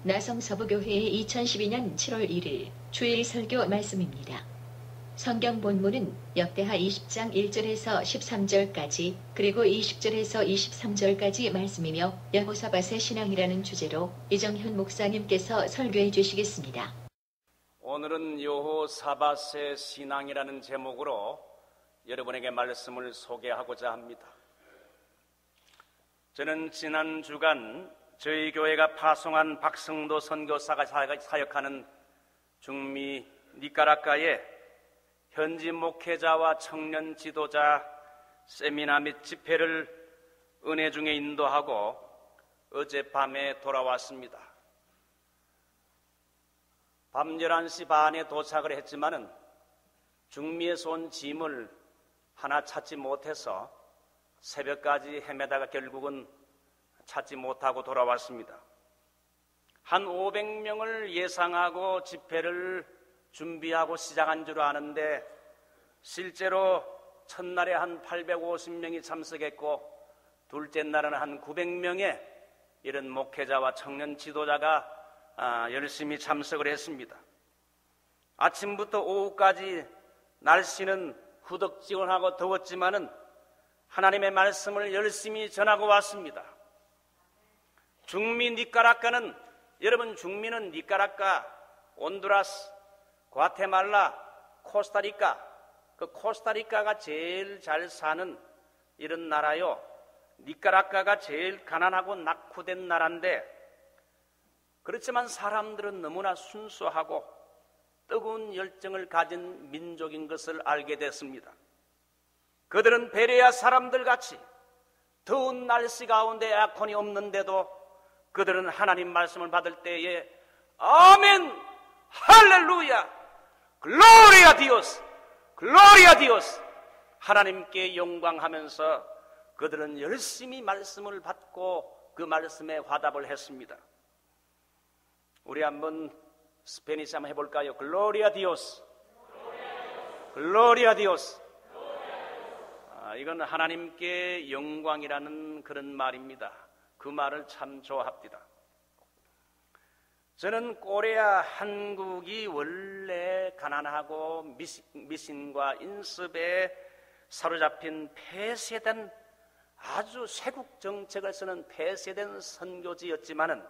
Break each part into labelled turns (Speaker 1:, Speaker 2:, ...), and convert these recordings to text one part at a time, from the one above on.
Speaker 1: 나성서부교회의 2012년 7월 1일 주일 설교 말씀입니다. 성경 본문은 역대하 20장 1절에서 13절까지 그리고 20절에서 23절까지 말씀이며 여호사밧의 신앙이라는 주제로 이정현 목사님께서 설교해 주시겠습니다.
Speaker 2: 오늘은 여호사밧의 신앙이라는 제목으로 여러분에게 말씀을 소개하고자 합니다. 저는 지난 주간 저희 교회가 파송한 박성도 선교사가 사역하는 중미 니카라과에 현지 목회자와 청년 지도자 세미나 및 집회를 은혜 중에 인도하고 어젯밤에 돌아왔습니다. 밤 11시 반에 도착을 했지만은 중미에서 온 짐을 하나 찾지 못해서 새벽까지 헤매다가 결국은 찾지 못하고 돌아왔습니다. 한 500명을 예상하고 집회를 준비하고 시작한 줄 아는데 실제로 첫날에 한 850명이 참석했고 둘째 날은 한 900명의 이런 목회자와 청년 지도자가 열심히 참석을 했습니다. 아침부터 오후까지 날씨는 후덕지근하고 더웠지만은 하나님의 말씀을 열심히 전하고 왔습니다. 중미 니카라과는, 여러분, 중미는 니카라과, 온두라스, 과테말라, 코스타리카, 그 코스타리카가 제일 잘 사는 이런 나라요. 니카라과가 제일 가난하고 낙후된 나라인데, 그렇지만 사람들은 너무나 순수하고 뜨거운 열정을 가진 민족인 것을 알게 됐습니다. 그들은 베레아 사람들 같이 더운 날씨 가운데 에어컨이 없는데도 그들은 하나님 말씀을 받을 때에 아멘, 할렐루야, 글로리아 디오스, 글로리아 디오스, 하나님께 영광하면서 그들은 열심히 말씀을 받고 그 말씀에 화답을 했습니다. 우리 한번 스페니시 한번 해볼까요? 글로리아 디오스, 글로리아 디오스. 이건 하나님께 영광이라는 그런 말입니다. 그 말을 참 좋아합니다. 저는 코리아, 한국이 원래 가난하고 미신과 인습에 사로잡힌 폐쇄된, 아주 쇄국 정책을 쓰는 폐쇄된 선교지였지만은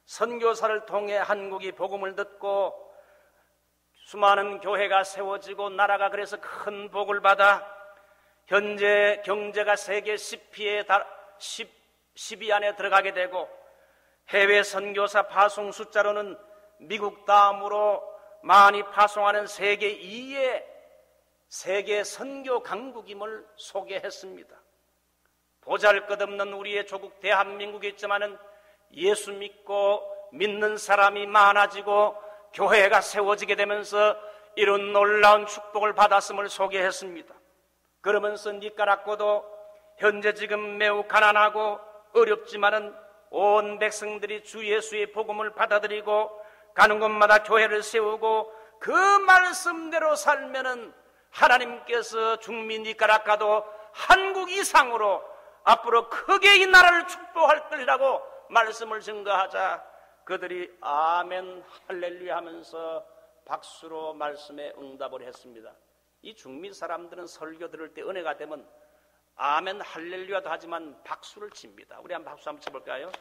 Speaker 2: 선교사를 통해 한국이 복음을 듣고 수많은 교회가 세워지고 나라가 그래서 큰 복을 받아 현재 경제가 세계 10위 안에 들어가게 되고 해외 선교사 파송 숫자로는 미국 다음으로 많이 파송하는 세계 2위의 세계 선교 강국임을 소개했습니다. 보잘것없는 우리의 조국 대한민국에 있지만은 예수 믿는 사람이 많아지고 교회가 세워지게 되면서 이런 놀라운 축복을 받았음을 소개했습니다. 그러면서 니카라과도 현재 지금 매우 가난하고 어렵지만은 온 백성들이 주 예수의 복음을 받아들이고 가는 곳마다 교회를 세우고 그 말씀대로 살면은 하나님께서 중미 니카라과도 한국 이상으로 앞으로 크게 이 나라를 축복할 것이라고 말씀을 증거하자 그들이 아멘 할렐루야 하면서 박수로 말씀에 응답을 했습니다. 이 중미 사람들은 설교 들을 때 은혜가 되면 아멘 할렐루야도 하지만 박수를 칩니다. 우리 한번 박수 한번 쳐볼까요?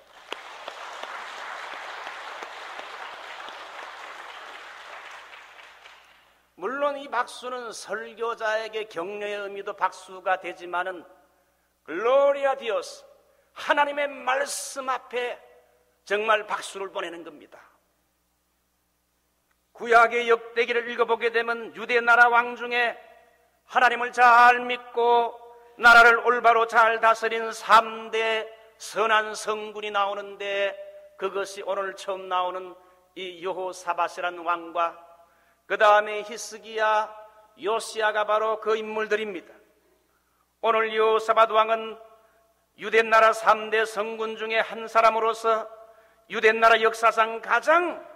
Speaker 2: 물론 이 박수는 설교자에게 격려의 의미도 박수가 되지만은 글로리아 디오스, 하나님의 말씀 앞에 정말 박수를 보내는 겁니다. 구약의 역대기를 읽어보게 되면 유대 나라 왕 중에 하나님을 잘 믿고 나라를 올바로 잘 다스린 3대 선한 성군이 나오는데 그것이 오늘 처음 나오는 이 여호사밧이라는 왕과 그 다음에 히스기야, 요시야가 바로 그 인물들입니다. 오늘 여호사밧 왕은 유대 나라 3대 성군 중에 한 사람으로서 유대 나라 역사상 가장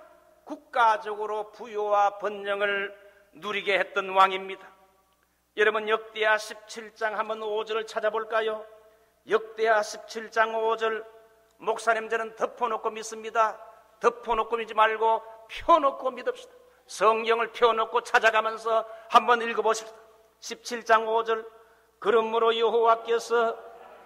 Speaker 2: 국가적으로 부요와 번영을 누리게 했던 왕입니다. 여러분 역대하 17장 한번 5절을 찾아볼까요? 역대하 17장 5절 목사님 저는 덮어놓고 믿습니다. 덮어놓고 믿지 말고 펴놓고 믿읍시다. 성경을 펴놓고 찾아가면서 한번 읽어보십시다. 17장 5절 그러므로 여호와께서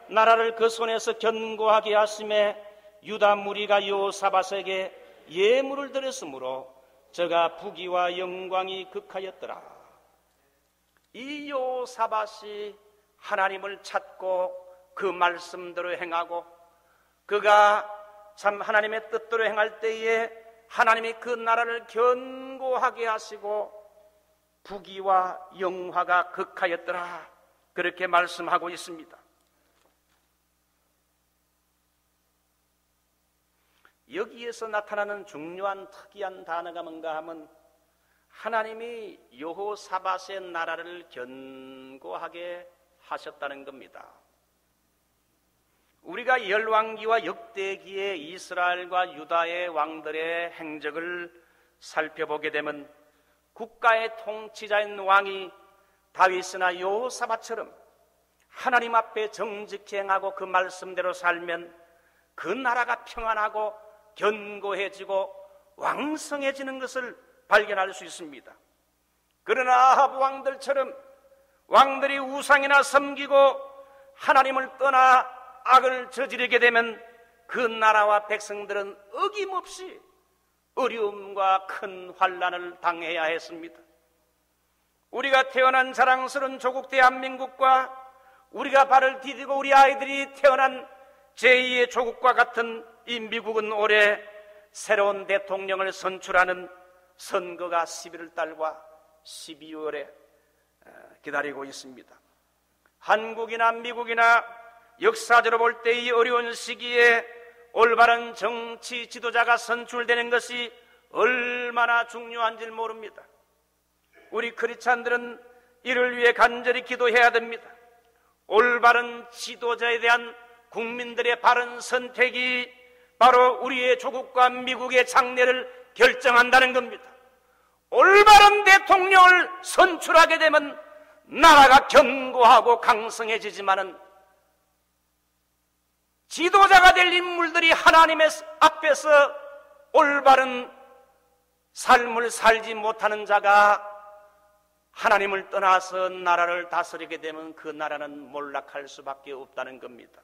Speaker 2: 나라를 그 손에서 견고하게 하심에 유다 무리가 여호사밧에게 예물을 드렸으므로 저가 부귀와 영광이 극하였더라. 이 여호사밧이 하나님을 찾고 그 말씀대로 행하고 그가 참 하나님의 뜻대로 행할 때에 하나님이 그 나라를 견고하게 하시고 부귀와 영화가 극하였더라. 그렇게 말씀하고 있습니다. 여기에서 나타나는 중요한 특이한 단어가 뭔가 하면 하나님이 여호사밧의 나라를 견고하게 하셨다는 겁니다. 우리가 열왕기와 역대기의 이스라엘과 유다의 왕들의 행적을 살펴보게 되면 국가의 통치자인 왕이 다윗이나 여호사밧처럼 하나님 앞에 정직히 행하고 그 말씀대로 살면 그 나라가 평안하고 견고해지고 왕성해지는 것을 발견할 수 있습니다. 그러나 아합 왕들처럼 왕들이 우상이나 섬기고 하나님을 떠나 악을 저지르게 되면 그 나라와 백성들은 어김없이 어려움과 큰 환난을 당해야 했습니다. 우리가 태어난 자랑스러운 조국 대한민국과 우리가 발을 디디고 우리 아이들이 태어난 제2의 조국과 같은 이 미국은 올해 새로운 대통령을 선출하는 선거가 11월 달과 12월에 기다리고 있습니다. 한국이나 미국이나 역사적으로 볼 때 이 어려운 시기에 올바른 정치 지도자가 선출되는 것이 얼마나 중요한지 모릅니다. 우리 크리스찬들은 이를 위해 간절히 기도해야 됩니다. 올바른 지도자에 대한 국민들의 바른 선택이 바로 우리의 조국과 미국의 장래를 결정한다는 겁니다. 올바른 대통령을 선출하게 되면 나라가 견고하고 강성해지지만은 지도자가 될 인물들이 하나님의 앞에서 올바른 삶을 살지 못하는 자가 하나님을 떠나서 나라를 다스리게 되면 그 나라는 몰락할 수밖에 없다는 겁니다.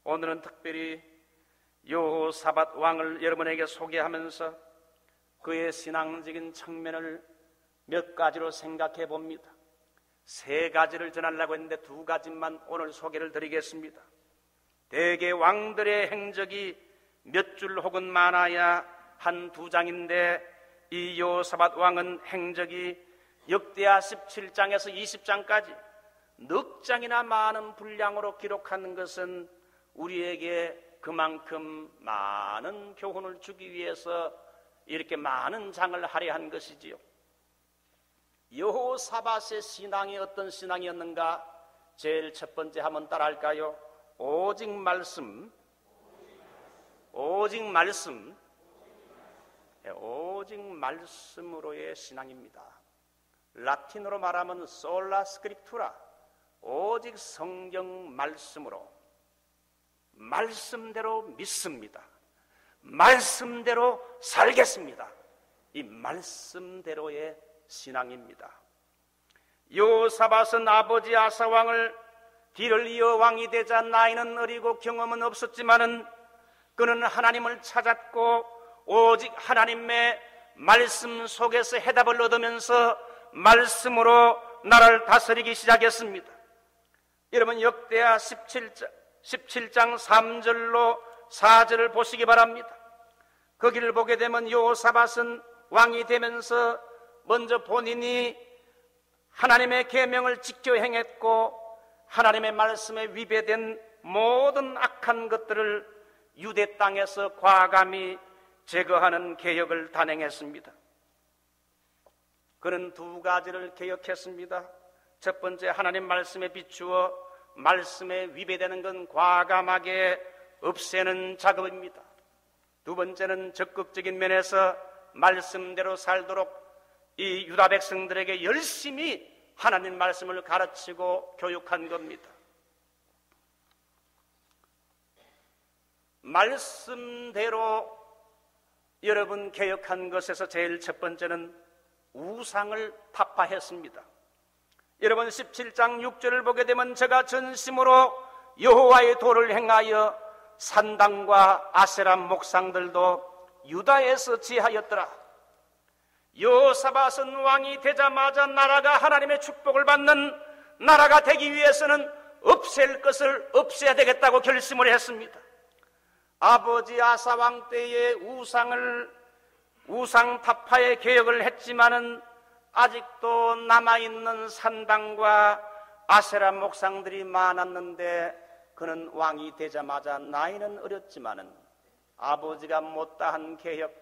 Speaker 2: 오늘은 특별히 여호사밧 왕을 여러분에게 소개하면서 그의 신앙적인 측면을 몇 가지로 생각해 봅니다. 세 가지를 전하려고 했는데 두 가지만 오늘 소개를 드리겠습니다. 대개 왕들의 행적이 몇 줄 혹은 많아야 한두 장인데 이 여호사밧 왕은 행적이 역대하 17장에서 20장까지 넉 장이나 많은 분량으로 기록하는 것은 우리에게 그만큼 많은 교훈을 주기 위해서 이렇게 많은 장을 할애한 것이지요. 여호사밧의 신앙이 어떤 신앙이었는가? 제일 첫 번째 한번 따라할까요? 오직 말씀, 오직 말씀, 오직 말씀으로의 신앙입니다. 라틴어로 말하면 솔라 스크립투라, 오직 성경 말씀으로, 말씀대로 믿습니다. 말씀대로 살겠습니다. 이 말씀대로의 신앙입니다. 여호사밧은 아버지 아사왕을 뒤를 이어 왕이 되자 나이는 어리고 경험은 없었지만은 그는 하나님을 찾았고 오직 하나님의 말씀 속에서 해답을 얻으면서 말씀으로 나라를 다스리기 시작했습니다. 여러분 역대하 17장 3절로 4절을 보시기 바랍니다. 거기를 보게 되면 여호사밧은 왕이 되면서 먼저 본인이 하나님의 계명을 지켜 행했고 하나님의 말씀에 위배된 모든 악한 것들을 유대 땅에서 과감히 제거하는 개혁을 단행했습니다. 그는 두 가지를 개혁했습니다. 첫 번째, 하나님 말씀에 비추어 말씀에 위배되는 건 과감하게 없애는 작업입니다. 두 번째는 적극적인 면에서 말씀대로 살도록 이 유다 백성들에게 열심히 하나님 말씀을 가르치고 교육한 겁니다. 말씀대로 여러분, 개혁한 것에서 제일 첫 번째는 우상을 타파했습니다. 여러분, 17장 6절을 보게 되면 제가 전심으로 여호와의 도를 행하여 산당과 아세라 목상들도 유다에서 지하였더라. 여호사밧은 왕이 되자마자 나라가 하나님의 축복을 받는 나라가 되기 위해서는 없앨 것을 없애야 되겠다고 결심을 했습니다. 아버지 아사 왕 때에 우상 타파의 개혁을 했지만은 아직도 남아있는 산당과 아세라 목상들이 많았는데, 그는 왕이 되자마자 나이는 어렸지만은 아버지가 못다한 개혁,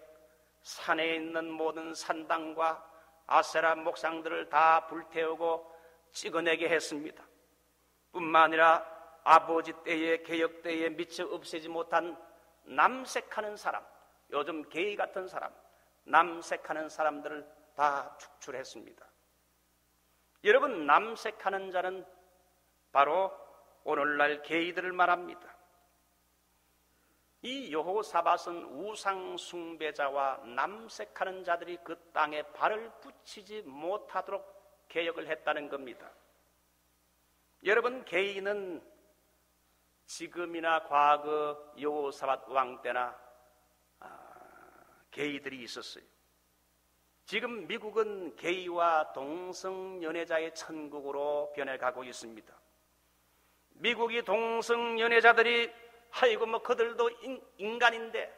Speaker 2: 산에 있는 모든 산당과 아세라 목상들을 다 불태우고 찍어내게 했습니다. 뿐만 아니라 아버지 때의 개혁 때에 미처 없애지 못한 남색하는 사람, 요즘 게이 같은 사람, 남색하는 사람들을 다 축출했습니다. 여러분, 남색하는 자는 바로 오늘날 게이들을 말합니다. 이 여호사밧은 우상 숭배자와 남색하는 자들이 그 땅에 발을 붙이지 못하도록 개혁을 했다는 겁니다. 여러분, 게이는 지금이나 과거 여호사밧 왕 때나 게이들이 있었어요. 지금 미국은 게이와 동성연애자의 천국으로 변해가고 있습니다. 미국이 동성연애자들이 아이고 뭐 그들도 인간인데,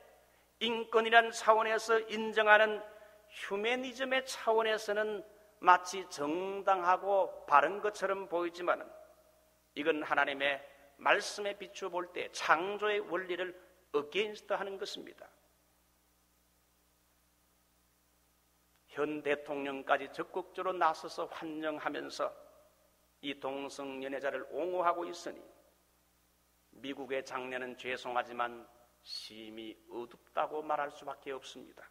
Speaker 2: 인권이란 차원에서 인정하는 휴머니즘의 차원에서는 마치 정당하고 바른 것처럼 보이지만, 이건 하나님의 말씀에 비추어 볼 때 창조의 원리를 어게인스트 하는 것입니다. 현 대통령까지 적극적으로 나서서 환영하면서 이 동성연애자를 옹호하고 있으니 미국의 장래는 죄송하지만 심히 어둡다고 말할 수밖에 없습니다.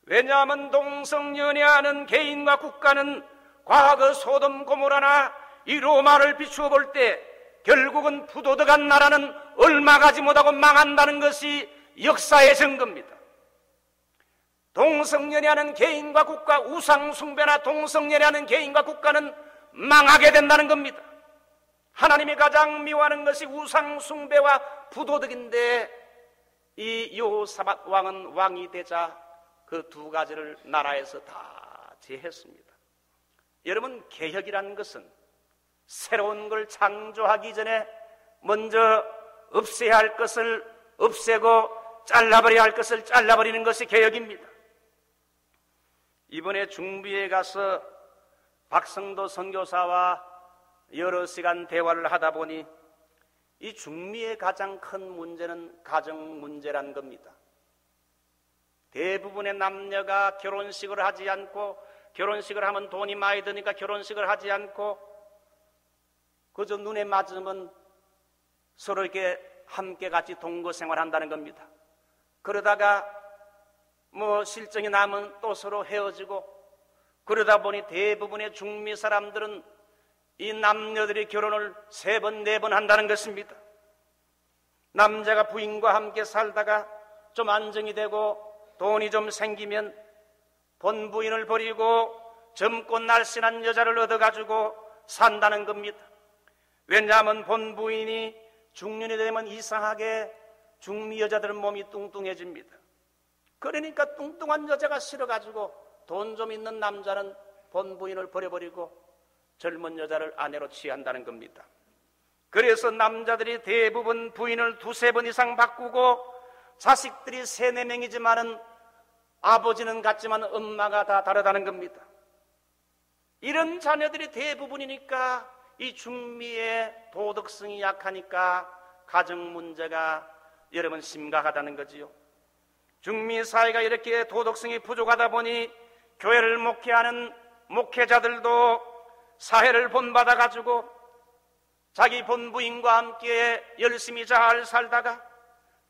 Speaker 2: 왜냐하면 동성연애하는 개인과 국가는 과거 소돔 고모라나 이 로마를 비추어 볼 때 결국은 부도덕한 나라는 얼마 가지 못하고 망한다는 것이 역사의 증거입니다. 동성연애하는 개인과 국가, 우상숭배나 동성연애하는 개인과 국가는 망하게 된다는 겁니다. 하나님이 가장 미워하는 것이 우상숭배와 부도덕인데, 이 여호사밧 왕은 왕이 되자 그 두 가지를 나라에서 다 제했습니다. 여러분, 개혁이라는 것은 새로운 걸 창조하기 전에 먼저 없애야 할 것을 없애고 잘라버려야 할 것을 잘라버리는 것이 개혁입니다. 이번에 중부에 가서 박성도 선교사와 여러 시간 대화를 하다 보니 이 중미의 가장 큰 문제는 가정 문제란 겁니다. 대부분의 남녀가 결혼식을 하지 않고, 결혼식을 하면 돈이 많이 드니까 결혼식을 하지 않고 그저 눈에 맞으면 서로 이렇게 함께 같이 동거 생활한다는 겁니다. 그러다가 뭐 실정이 나면 또 서로 헤어지고, 그러다 보니 대부분의 중미 사람들은 이 남녀들이 결혼을 3번, 4번 한다는 것입니다. 남자가 부인과 함께 살다가 좀 안정이 되고 돈이 좀 생기면 본 부인을 버리고 젊고 날씬한 여자를 얻어가지고 산다는 겁니다. 왜냐하면 본 부인이 중년이 되면 이상하게 중미 여자들은 몸이 뚱뚱해집니다. 그러니까 뚱뚱한 여자가 싫어가지고 돈 좀 있는 남자는 본 부인을 버려버리고 젊은 여자를 아내로 취한다는 겁니다. 그래서 남자들이 대부분 부인을 2-3번 이상 바꾸고, 자식들이 3-4명이지만은 아버지는 같지만 엄마가 다 다르다는 겁니다. 이런 자녀들이 대부분이니까 이 중미의 도덕성이 약하니까 가정 문제가 여러분 심각하다는 거지요. 중미 사회가 이렇게 도덕성이 부족하다 보니 교회를 목회하는 목회자들도 사회를 본받아 가지고 자기 본부인과 함께 열심히 잘 살다가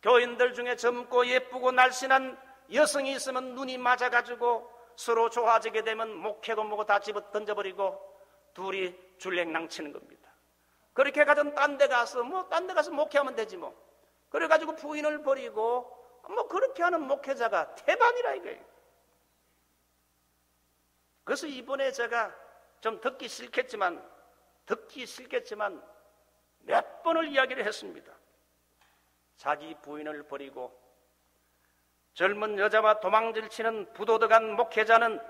Speaker 2: 교인들 중에 젊고 예쁘고 날씬한 여성이 있으면 눈이 맞아가지고 서로 좋아지게 되면 목회도 뭐고 다 집어 던져버리고 둘이 줄랭랑 치는 겁니다. 그렇게 가서 딴 데 가서 목회하면 되지 뭐. 그래가지고 부인을 버리고 뭐 그렇게 하는 목회자가 태반이라 이거예요. 그래서 이번에 제가 좀 듣기 싫겠지만 몇 번을 이야기를 했습니다. 자기 부인을 버리고 젊은 여자와 도망질 치는 부도덕한 목회자는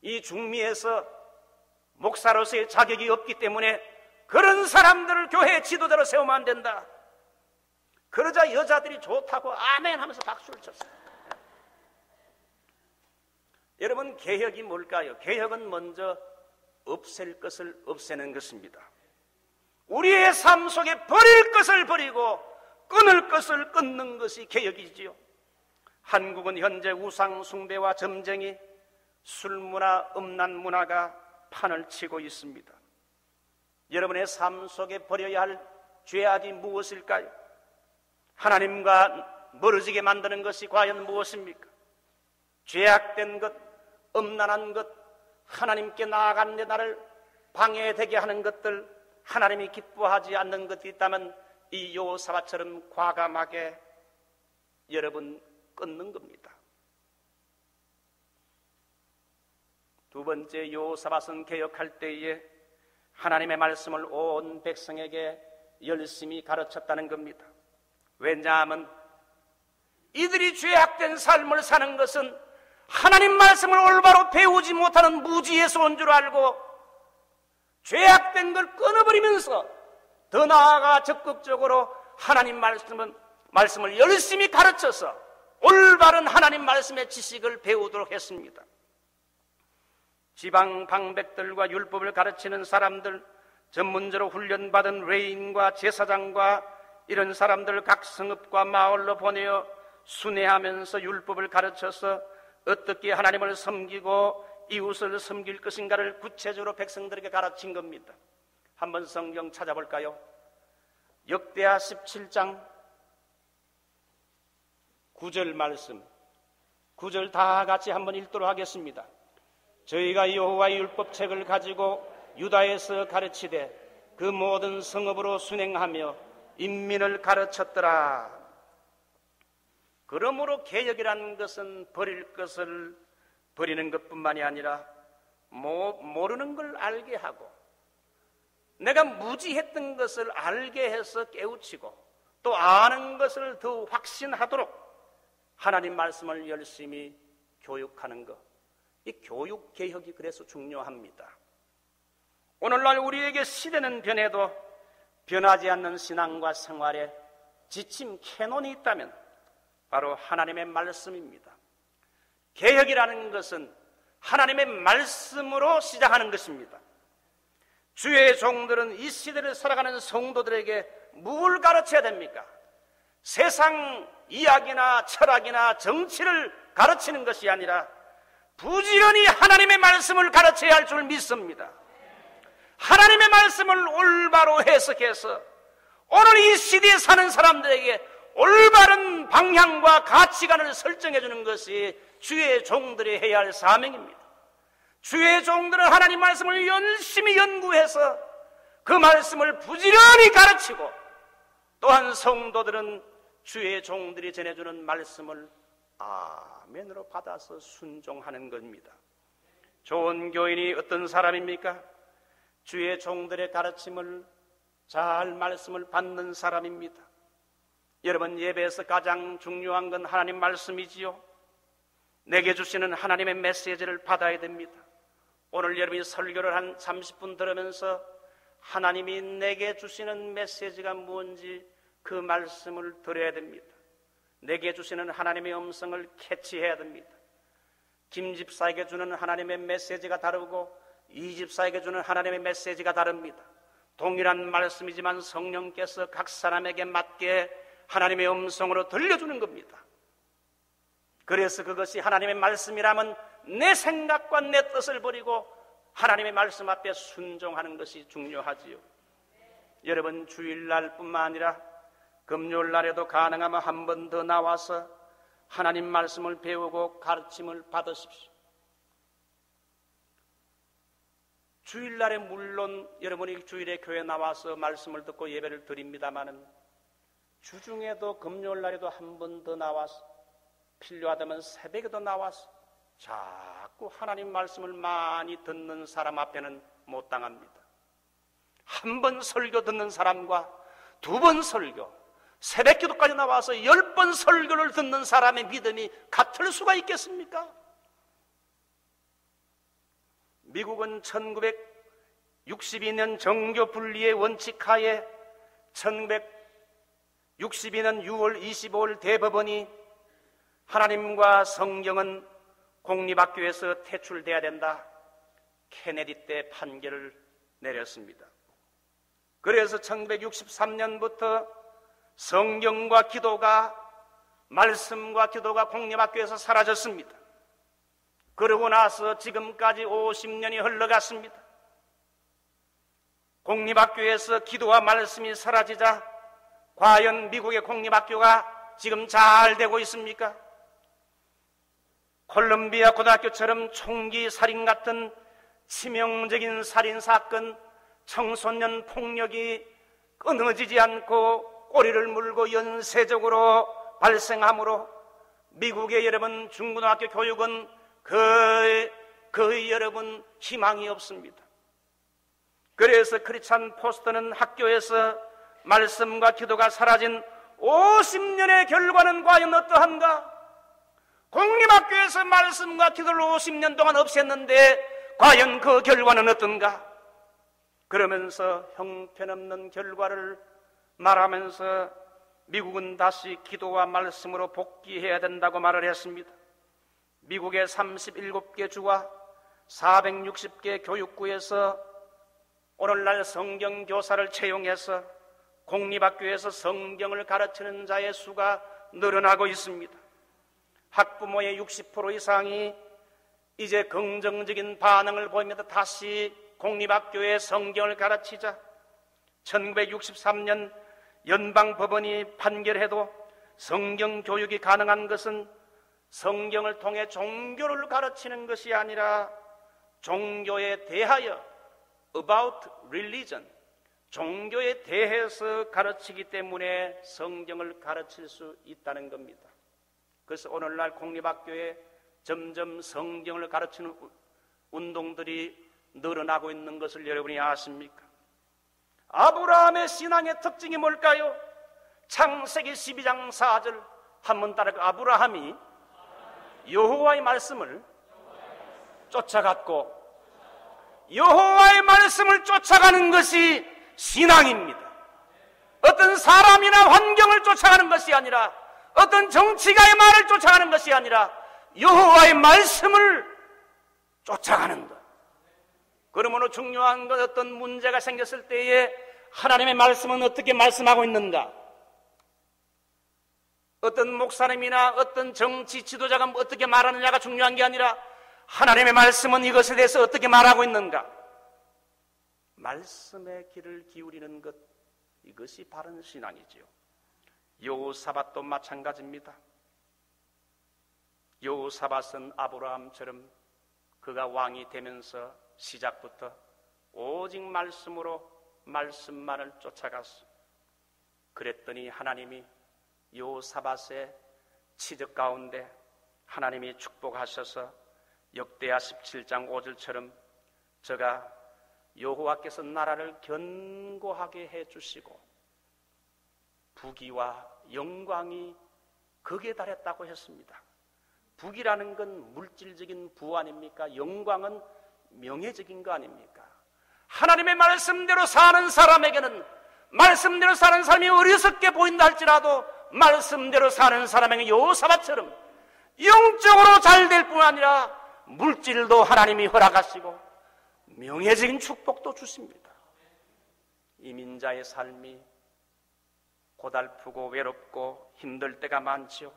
Speaker 2: 이 중미에서 목사로서의 자격이 없기 때문에 그런 사람들을 교회 지도자로 세우면 안 된다. 그러자 여자들이 좋다고 아멘 하면서 박수를 쳤어요. 여러분, 개혁이 뭘까요? 개혁은 먼저 없앨 것을 없애는 것입니다. 우리의 삶 속에 버릴 것을 버리고 끊을 것을 끊는 것이 개혁이지요. 한국은 현재 우상 숭배와 점쟁이, 술문화, 음란문화가 판을 치고 있습니다. 여러분의 삶 속에 버려야 할 죄악이 무엇일까요? 하나님과 멀어지게 만드는 것이 과연 무엇입니까? 죄악된 것, 음란한 것, 하나님께 나아가는 데 나를 방해되게 하는 것들, 하나님이 기뻐하지 않는 것이 있다면 이 여호사밧처럼 과감하게 여러분 끊는 겁니다. 두 번째, 여호사밧은 개혁할 때에 하나님의 말씀을 온 백성에게 열심히 가르쳤다는 겁니다. 왜냐하면 이들이 죄악된 삶을 사는 것은 하나님 말씀을 올바로 배우지 못하는 무지에서 온 줄 알고 죄악된 걸 끊어버리면서 더 나아가 적극적으로 하나님 말씀을 열심히 가르쳐서 올바른 하나님 말씀의 지식을 배우도록 했습니다. 지방 방백들과 율법을 가르치는 사람들, 전문적으로 훈련받은 레인과 제사장과 이런 사람들 각 성읍과 마을로 보내어 순회하면서 율법을 가르쳐서 어떻게 하나님을 섬기고 이웃을 섬길 것인가를 구체적으로 백성들에게 가르친 겁니다. 한번 성경 찾아볼까요? 역대하 17장 9절 말씀, 9절 다 같이 한번 읽도록 하겠습니다. 저희가 여호와의 율법책을 가지고 유다에서 가르치되 그 모든 성읍으로 순행하며 인민을 가르쳤더라. 그러므로 개혁이라는 것은 버릴 것을 버리는 것뿐만이 아니라 모르는 걸 알게 하고 내가 무지했던 것을 알게 해서 깨우치고 또 아는 것을 더 확신하도록 하나님 말씀을 열심히 교육하는 것, 이 교육 개혁이 그래서 중요합니다. 오늘날 우리에게 시대는 변해도 변하지 않는 신앙과 생활에 지침 캐논이 있다면 바로 하나님의 말씀입니다. 개혁이라는 것은 하나님의 말씀으로 시작하는 것입니다. 주의 종들은 이 시대를 살아가는 성도들에게 뭘 가르쳐야 됩니까? 세상 이야기나 철학이나 정치를 가르치는 것이 아니라 부지런히 하나님의 말씀을 가르쳐야 할 줄 믿습니다. 하나님의 말씀을 올바로 해석해서 오늘 이 시대에 사는 사람들에게 올바른 방향과 가치관을 설정해 주는 것이 주의 종들이 해야 할 사명입니다. 주의 종들은 하나님 말씀을 열심히 연구해서 그 말씀을 부지런히 가르치고 또한 성도들은 주의 종들이 전해주는 말씀을 아멘으로 받아서 순종하는 겁니다. 좋은 교인이 어떤 사람입니까? 주의 종들의 가르침을 잘 말씀을 받는 사람입니다. 여러분, 예배에서 가장 중요한 건 하나님 말씀이지요. 내게 주시는 하나님의 메시지를 받아야 됩니다. 오늘 여러분이 설교를 한 30분 들으면서 하나님이 내게 주시는 메시지가 뭔지 그 말씀을 들어야 됩니다. 내게 주시는 하나님의 음성을 캐치해야 됩니다. 김 집사에게 주는 하나님의 메시지가 다르고 이 집사에게 주는 하나님의 메시지가 다릅니다. 동일한 말씀이지만 성령께서 각 사람에게 맞게 하나님의 음성으로 들려주는 겁니다. 그래서 그것이 하나님의 말씀이라면 내 생각과 내 뜻을 버리고 하나님의 말씀 앞에 순종하는 것이 중요하지요. 여러분, 주일날뿐만 아니라 금요일날에도 가능하면 한 번 더 나와서 하나님 말씀을 배우고 가르침을 받으십시오. 주일날에 물론 여러분이 주일에 교회 나와서 말씀을 듣고 예배를 드립니다마는 주중에도 금요일 날에도 한 번 더 나와서 필요하다면 새벽에도 나와서 자꾸 하나님 말씀을 많이 듣는 사람 앞에는 못 당합니다. 한 번 설교 듣는 사람과 두 번 설교, 새벽 기도까지 나와서 10번 설교를 듣는 사람의 믿음이 같을 수가 있겠습니까? 미국은 1962년 정교 분리의 원칙 하에 1962년 6월 25일 대법원이 하나님과 성경은 공립학교에서 퇴출돼야 된다, 케네디 때 판결을 내렸습니다. 그래서 1963년부터 성경과 기도가, 말씀과 기도가 공립학교에서 사라졌습니다. 그러고 나서 지금까지 50년이 흘러갔습니다. 공립학교에서 기도와 말씀이 사라지자 과연 미국의 공립학교가 지금 잘 되고 있습니까? 콜롬비아 고등학교처럼 총기 살인 같은 치명적인 살인 사건, 청소년 폭력이 끊어지지 않고 꼬리를 물고 연쇄적으로 발생하므로 미국의 여러분 중고등학교 교육은 거의 여러분 희망이 없습니다. 그래서 크리스찬 포스터는 학교에서 말씀과 기도가 사라진 50년의 결과는 과연 어떠한가? 공립학교에서 말씀과 기도를 50년 동안 없앴는데 과연 그 결과는 어떤가? 그러면서 형편없는 결과를 말하면서 미국은 다시 기도와 말씀으로 복귀해야 된다고 말을 했습니다. 미국의 37개 주와 460개 교육구에서 오늘날 성경 교사를 채용해서 공립학교에서 성경을 가르치는 자의 수가 늘어나고 있습니다. 학부모의 60% 이상이 이제 긍정적인 반응을 보이면서 다시 공립학교에 성경을 가르치자 1963년 연방법원이 판결해도 성경 교육이 가능한 것은 성경을 통해 종교를 가르치는 것이 아니라 종교에 대하여 about religion, 종교에 대해서 가르치기 때문에 성경을 가르칠 수 있다는 겁니다. 그래서 오늘날 공립학교에 점점 성경을 가르치는 운동들이 늘어나고 있는 것을 여러분이 아십니까? 아브라함의 신앙의 특징이 뭘까요? 창세기 12장 4절 한번 따라가. 아브라함이 여호와의 말씀을 쫓아갔고, 여호와의 말씀을 쫓아가는 것이 신앙입니다. 어떤 사람이나 환경을 쫓아가는 것이 아니라, 어떤 정치가의 말을 쫓아가는 것이 아니라 여호와의 말씀을 쫓아가는 것. 그러므로 중요한 건 어떤 문제가 생겼을 때에 하나님의 말씀은 어떻게 말씀하고 있는가? 어떤 목사님이나 어떤 정치 지도자가 어떻게 말하느냐가 중요한 게 아니라 하나님의 말씀은 이것에 대해서 어떻게 말하고 있는가? 말씀의 귀를 기울이는 것, 이것이 바른 신앙이지요. 여호사밧도 마찬가지입니다. 여호사밧은 아브라함처럼 그가 왕이 되면서 시작부터 오직 말씀으로 말씀만을 쫓아갔어. 그랬더니 하나님이 여호사밧의 치적 가운데 하나님이 축복하셔서 역대하 17장 5절처럼 저가 여호와께서 나라를 견고하게 해주시고 부귀와 영광이 극에 달했다고 했습니다. 부귀라는 건 물질적인 부 아닙니까? 영광은 명예적인 거 아닙니까? 하나님의 말씀대로 사는 사람에게는, 말씀대로 사는 사람이 어리석게 보인다 할지라도 말씀대로 사는 사람에게 여호사밧처럼 영적으로 잘 될 뿐 아니라 물질도 하나님이 허락하시고 명예적인 축복도 주십니다. 이민자의 삶이 고달프고 외롭고 힘들 때가 많지요.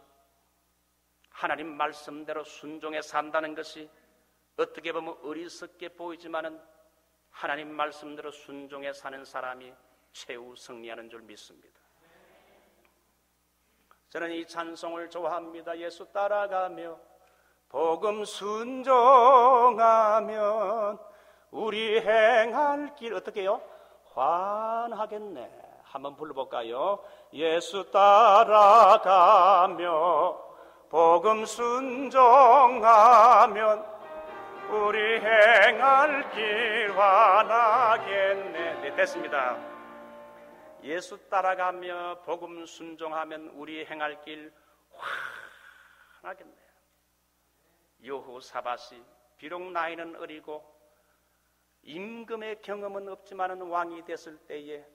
Speaker 2: 하나님 말씀대로 순종해 산다는 것이 어떻게 보면 어리석게 보이지만은 하나님 말씀대로 순종해 사는 사람이 최후 승리하는 줄 믿습니다. 저는 이 찬송을 좋아합니다. 예수 따라가며 복음 순종하면 우리 행할 길 어떻게 해요? 환하겠네. 한번 불러볼까요? 예수 따라가며 복음 순종하면 우리 행할 길 환하겠네. 네, 됐습니다. 예수 따라가며 복음 순종하면 우리 행할 길 환하겠네. 여호사밧이 비록 나이는 어리고 임금의 경험은 없지만 왕이 됐을 때에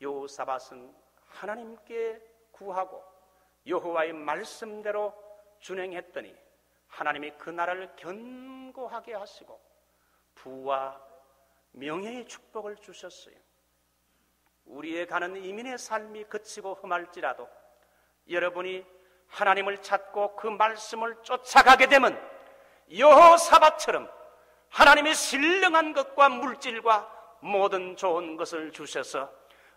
Speaker 2: 여호사밧은 하나님께 구하고 여호와의 말씀대로 준행했더니 하나님이 그 나라를 견고하게 하시고 부와 명예의 축복을 주셨어요. 우리의 가는 이민의 삶이 그치고 험할지라도 여러분이 하나님을 찾고 그 말씀을 쫓아가게 되면 여호사밧처럼 하나님의 신령한 것과 물질과 모든 좋은 것을 주셔서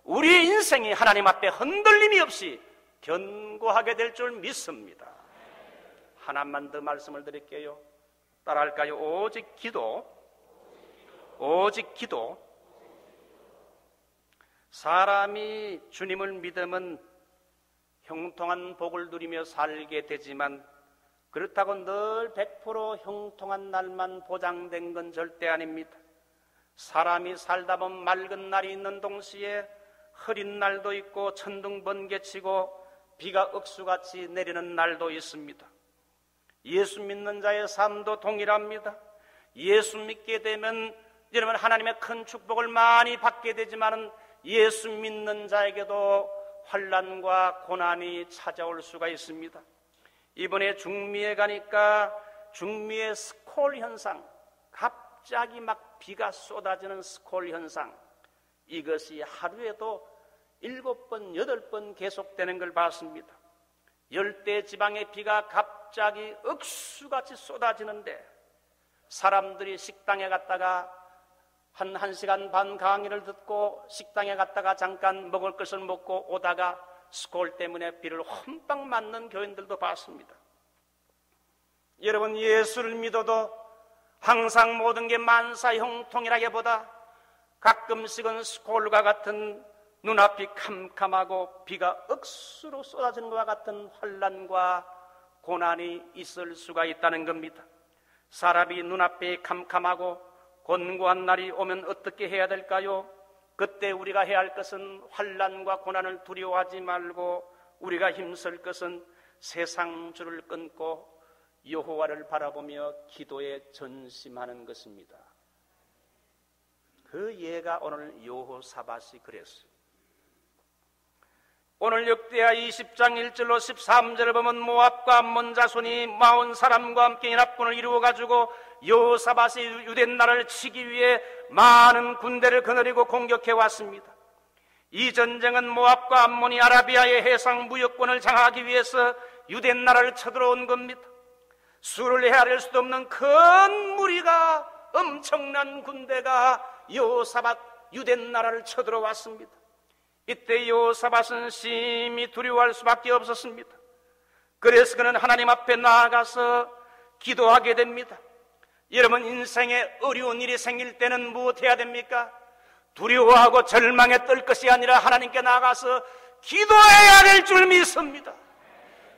Speaker 2: 우리의 인생이 하나님 앞에 흔들림이 없이 견고하게 될 줄 믿습니다. 하나만 더 말씀을 드릴게요. 따라할까요? 오직 기도. 사람이 주님을 믿으면 형통한 복을 누리며 살게 되지만 그렇다고 늘 100% 형통한 날만 보장된 건 절대 아닙니다. 사람이 살다 보면 맑은 날이 있는 동시에 흐린 날도 있고 천둥 번개치고 비가 억수같이 내리는 날도 있습니다. 예수 믿는 자의 삶도 동일합니다. 예수 믿게 되면 여러분 하나님의 큰 축복을 많이 받게 되지만 예수 믿는 자에게도 환난과 고난이 찾아올 수가 있습니다. 이번에 중미에 가니까 중미의 스콜 현상, 갑자기 막 비가 쏟아지는 스콜 현상, 이것이 하루에도 7번, 8번 계속되는 걸 봤습니다. 열대 지방의 비가 갑자기 억수같이 쏟아지는데 사람들이 식당에 갔다가 한 1시간 반 강의를 듣고 식당에 갔다가 잠깐 먹을 것을 먹고 오다가 스콜 때문에 비를 험빵 맞는 교인들도 봤습니다. 여러분, 예수를 믿어도 항상 모든 게 만사 형통이라기보다 가끔씩은 스콜과 같은 눈앞이 캄캄하고 비가 억수로 쏟아지는 것과 같은 환난과 고난이 있을 수가 있다는 겁니다. 사람이 눈앞이 캄캄하고 곤고한 날이 오면 어떻게 해야 될까요? 그때 우리가 해야 할 것은 환난과 고난을 두려워하지 말고 우리가 힘쓸 것은 세상 줄을 끊고 여호와를 바라보며 기도에 전심하는 것입니다. 그 예가 오늘 여호사밧이 그랬어요. 오늘 역대하 20장 1절로 13절을 보면 모압과 암몬 자손이 40사람과 함께 연합군을 이루어가지고 여호사밧이 유대 나라를 치기 위해 많은 군대를 거느리고 공격해 왔습니다. 이 전쟁은 모압과 암몬이 아라비아의 해상 무역권을 장악하기 위해서 유대 나라를 쳐들어온 겁니다. 수를 헤아릴 수도 없는 큰 무리가, 엄청난 군대가 여호사밧 유대 나라를 쳐들어왔습니다. 이때 여호사밧은 심히 두려워할 수밖에 없었습니다. 그래서 그는 하나님 앞에 나아가서 기도하게 됩니다. 여러분, 인생에 어려운 일이 생길 때는 무엇해야 됩니까? 두려워하고 절망에 떨 것이 아니라 하나님께 나아가서 기도해야 될 줄 믿습니다.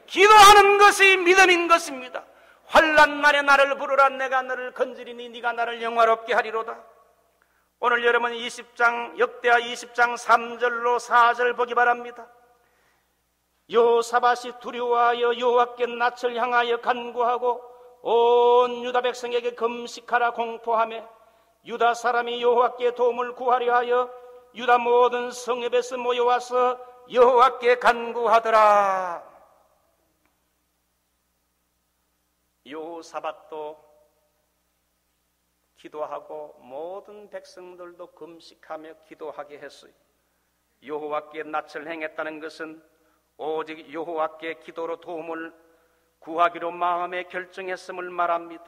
Speaker 2: 기도하는 것이 믿음인 것입니다. 환난 날에 나를 부르라. 내가 너를 건지리니 네가 나를 영화롭게 하리로다. 오늘 여러분 역대하 20장 3절로 4절 보기 바랍니다. 여호사밧이 두려워하여 여호와께 낯을 향하여 간구하고 온 유다 백성에게 금식하라 공포하며 유다 사람이 여호와께 도움을 구하려 하여 유다 모든 성읍에서 모여와서 여호와께 간구하더라. 여호사밧도 기도하고 모든 백성들도 금식하며 기도하게 했어요. 여호와께 낯을 행했다는 것은 오직 여호와께 기도로 도움을 구하기로 마음에 결정했음을 말합니다.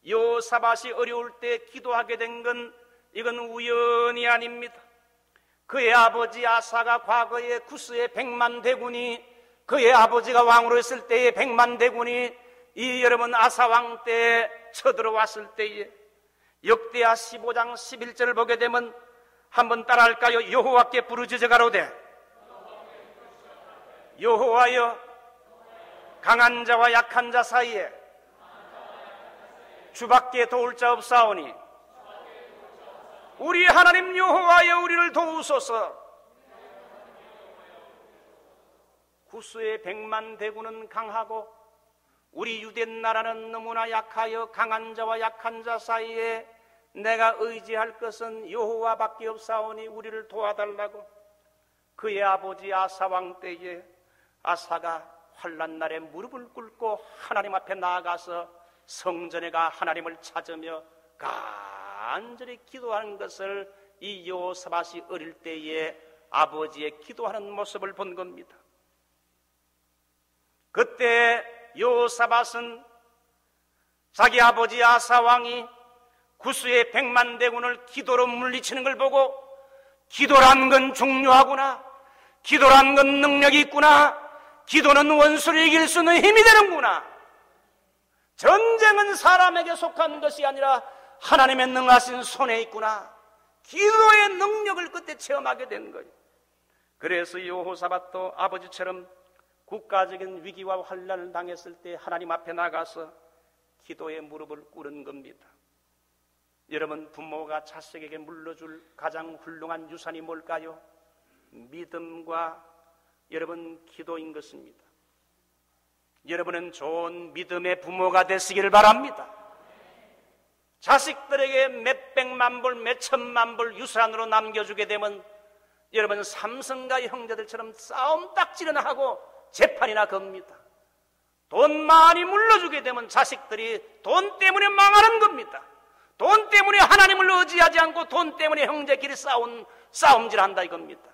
Speaker 2: 여호사밧이 어려울 때 기도하게 된 건 이건 우연이 아닙니다. 그의 아버지 아사가 과거에 구스의 100만 대군이, 그의 아버지가 왕으로 있을 때의 100만 대군이 이 여러분 아사왕 때 쳐들어왔을 때에 역대하 15장 11절을 보게 되면 한번 따라할까요? 여호와께 부르짖어 가로되 여호와여, 강한 자와 약한 자 사이에 주밖에 도울 자 없사오니 우리 하나님 여호와여, 우리를 도우소서. 구스의 100만 대군은 강하고 우리 유대 나라는 너무나 약하여 강한 자와 약한 자 사이에 내가 의지할 것은 여호와밖에 없사오니 우리를 도와달라고. 그의 아버지 아사 왕 때에 아사가 환난 날에 무릎을 꿇고 하나님 앞에 나아가서 성전에 가 하나님을 찾으며 간절히 기도하는 것을 이 여호사밧이 어릴 때에 아버지의 기도하는 모습을 본 겁니다. 그때 여호사밧은 자기 아버지 아사 왕이 구스의 100만 대군을 기도로 물리치는 걸 보고 기도란 건 중요하구나, 기도란 건 능력이 있구나, 기도는 원수를 이길 수 있는 힘이 되는구나, 전쟁은 사람에게 속한 것이 아니라 하나님의 능하신 손에 있구나, 기도의 능력을 그때 체험하게 된 거예요. 그래서 여호사밧도 아버지처럼 국가적인 위기와 환난을 당했을 때 하나님 앞에 나가서 기도의 무릎을 꿇은 겁니다. 여러분, 부모가 자식에게 물려줄 가장 훌륭한 유산이 뭘까요? 믿음과 여러분 기도인 것입니다. 여러분은 좋은 믿음의 부모가 되시기를 바랍니다. 자식들에게 몇백만 불, 몇천만 불 유산으로 남겨주게 되면 여러분 삼성과 형제들처럼 싸움 딱지나 하고 재판이나 겁니다. 돈 많이 물려주게 되면 자식들이 돈 때문에 망하는 겁니다. 돈 때문에 하나님을 의지하지 않고 돈 때문에 형제끼리 싸움질한다 이겁니다.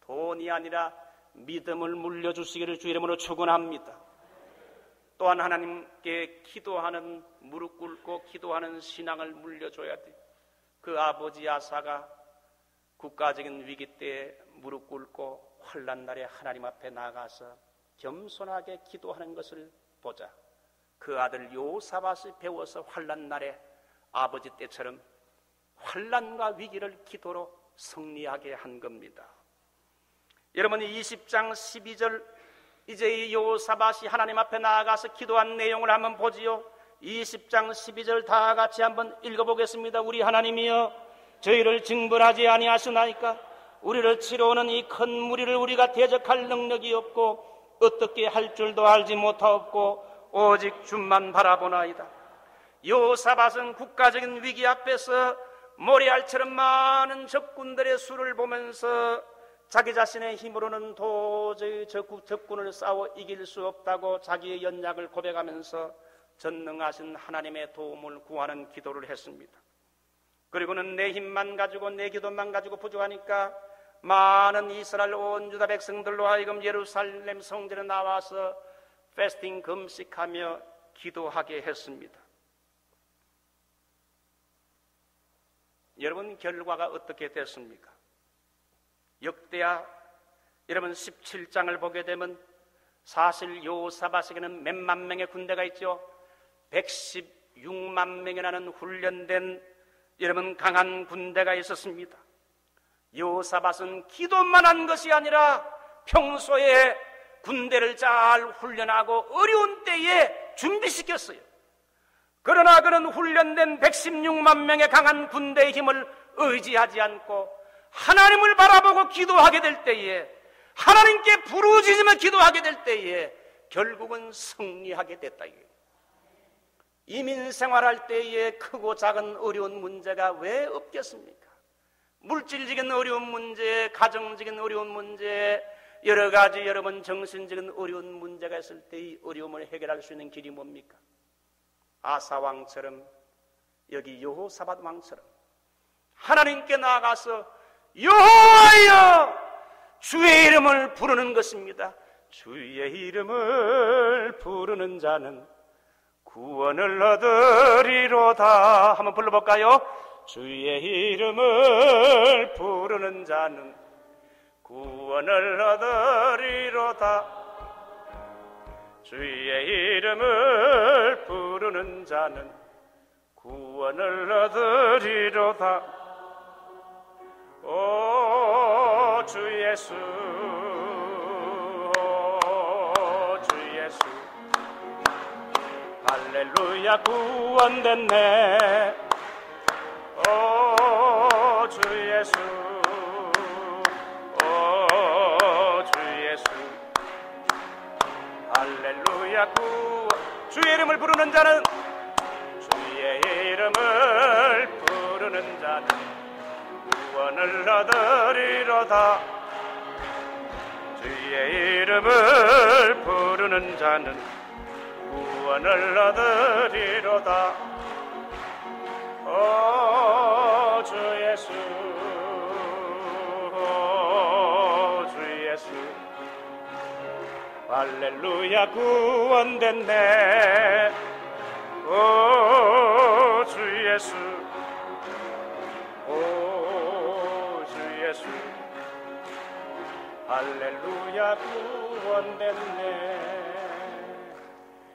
Speaker 2: 돈이 아니라 믿음을 물려주시기를 주 이름으로 축원합니다. 또한 하나님께 기도하는, 무릎 꿇고 기도하는 신앙을 물려줘야 돼요. 그 아버지 아사가 국가적인 위기 때 무릎 꿇고 환난 날에 하나님 앞에 나가서 겸손하게 기도하는 것을 보자. 그 아들 여호사밧이 배워서 환난 날에 아버지 때처럼 환난과 위기를 기도로 승리하게 한 겁니다. 여러분, 20장 12절 이제 이 여호사밧이 하나님 앞에 나아가서 기도한 내용을 한번 보지요. 20장 12절 다 같이 한번 읽어보겠습니다. 우리 하나님이여, 저희를 징벌하지 아니하시나이까? 우리를 치러오는 이 큰 무리를 우리가 대적할 능력이 없고 어떻게 할 줄도 알지 못하옵고 오직 주만 바라보나이다. 여호사밧은 국가적인 위기 앞에서 모래알처럼 많은 적군들의 수를 보면서 자기 자신의 힘으로는 도저히 적군을 싸워 이길 수 없다고 자기의 연약을 고백하면서 전능하신 하나님의 도움을 구하는 기도를 했습니다. 그리고는 내 힘만 가지고 내 기도만 가지고 부족하니까 많은 이스라엘 온 유다 백성들로 하여금 예루살렘 성전에 나와서 패스팅 금식하며 기도하게 했습니다. 여러분, 결과가 어떻게 됐습니까? 역대하 여러분 17장을 보게 되면 사실 여호사밧에게는 몇만 명의 군대가 있죠. 116만 명이라는 훈련된 여러분 강한 군대가 있었습니다. 여호사밧은 기도만 한 것이 아니라 평소에 군대를 잘 훈련하고 어려운 때에 준비시켰어요. 그러나 그는 훈련된 116만 명의 강한 군대의 힘을 의지하지 않고 하나님을 바라보고 기도하게 될 때에, 하나님께 부르짖으며 기도하게 될 때에 결국은 승리하게 됐다. 이민 생활할 때에 크고 작은 어려운 문제가 왜 없겠습니까? 물질적인 어려운 문제, 가정적인 어려운 문제, 여러 가지 여러분 정신적인 어려운 문제가 있을 때 이 어려움을 해결할 수 있는 길이 뭡니까? 아사 왕처럼, 여기 여호사밧 왕처럼 하나님께 나아가서 여호와여, 주의 이름을 부르는 것입니다. 주의 이름을 부르는 자는 구원을 얻으리로다. 한번 불러볼까요? 주의 이름을 부르는 자는 구원을 얻으리로다. 주의 이름을 부르는 자는 구원을 얻으리로다. 오 주 예수, 오 할렐루야 구원됐네. 오 주 예수, 오 주 예수. 할렐루야 구원. 주의 이름을 부르는 자는, 주의 이름을 부르는 자는 구원을 얻으리로다. 주의 이름을 부르는 자는 구원을 얻으리로다. 오 주 예수, 오 주 예수. 할렐루야 구원됐네. 오 주 예수, 오 주 예수. 할렐루야 구원됐네.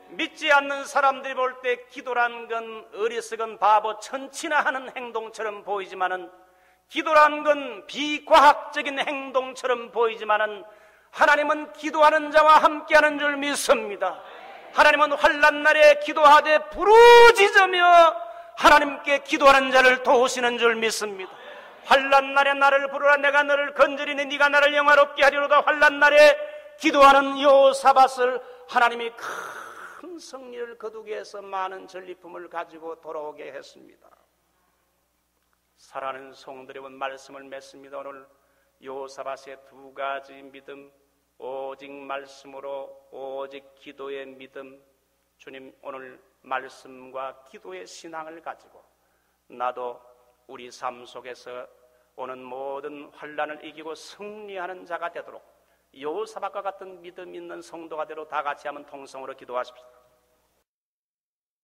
Speaker 2: 믿지 않는 사람들이 볼 때 기도란 건 어리석은 바보 천치나 하는 행동처럼 보이지만은, 기도란 건 비과학적인 행동처럼 보이지만은, 하나님은 기도하는 자와 함께하는 줄 믿습니다. 하나님은 환난 날에 기도하되 부르짖으며 하나님께 기도하는 자를 도우시는 줄 믿습니다. 환난 날에 나를 부르라, 내가 너를 건져리니 네가 나를 영화롭게 하리로다. 환난 날에 기도하는 여호사밧을 하나님이 큰 승리를 거두기 위해서 많은 전리품을 가지고 돌아오게 했습니다. 사랑하는 성도들 여러분, 말씀을 맺습니다. 오늘 여호사밧의 두 가지 믿음, 오직 말씀으로 오직 기도의 믿음. 주님, 오늘 말씀과 기도의 신앙을 가지고 나도 우리 삶 속에서 오는 모든 환난을 이기고 승리하는 자가 되도록 여호사밧과 같은 믿음 있는 성도가 되도록 다 같이 한번 통성으로 기도하십시다.